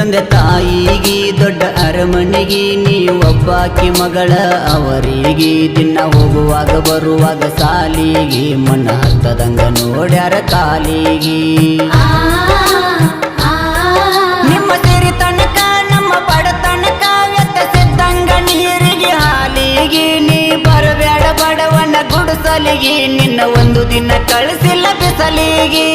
ತಂದೆ ತಾಯಿಗಿ ದೊಡ್ಡ ಅರಮನೆಗಿ ನೀ ಒಬ್ಬಾಕಿ ಮಗಳ ಅವರಿಗೆ ದಿನ ಹೋಗುವಾಗ ಬರುವಾಗ ಸಾಲಿಗಿ ಮಣ್ಣ ಹತ್ತದಂಗ ನೋಡ್ಯಾರ ಕಾಲಿಗಿ ನಿಮ್ಮ ಸಿರಿ ತನಕ ನಮ್ಮ ಬಡತನಕ ವ್ಯತ್ಯಾಸಿದ್ದಂಗ ನೀರಿಗೆ ಹಾಲಿಗಿ ನೀ ಬರಬೇಡ ಬಡವನ ಗುಡಿಸಲಿಗಿ ನಿನ್ನ ಒಂದು ದಿನ ಕಳಿಸಿಲ್ಲ ಬಿಸಲಿಗಿ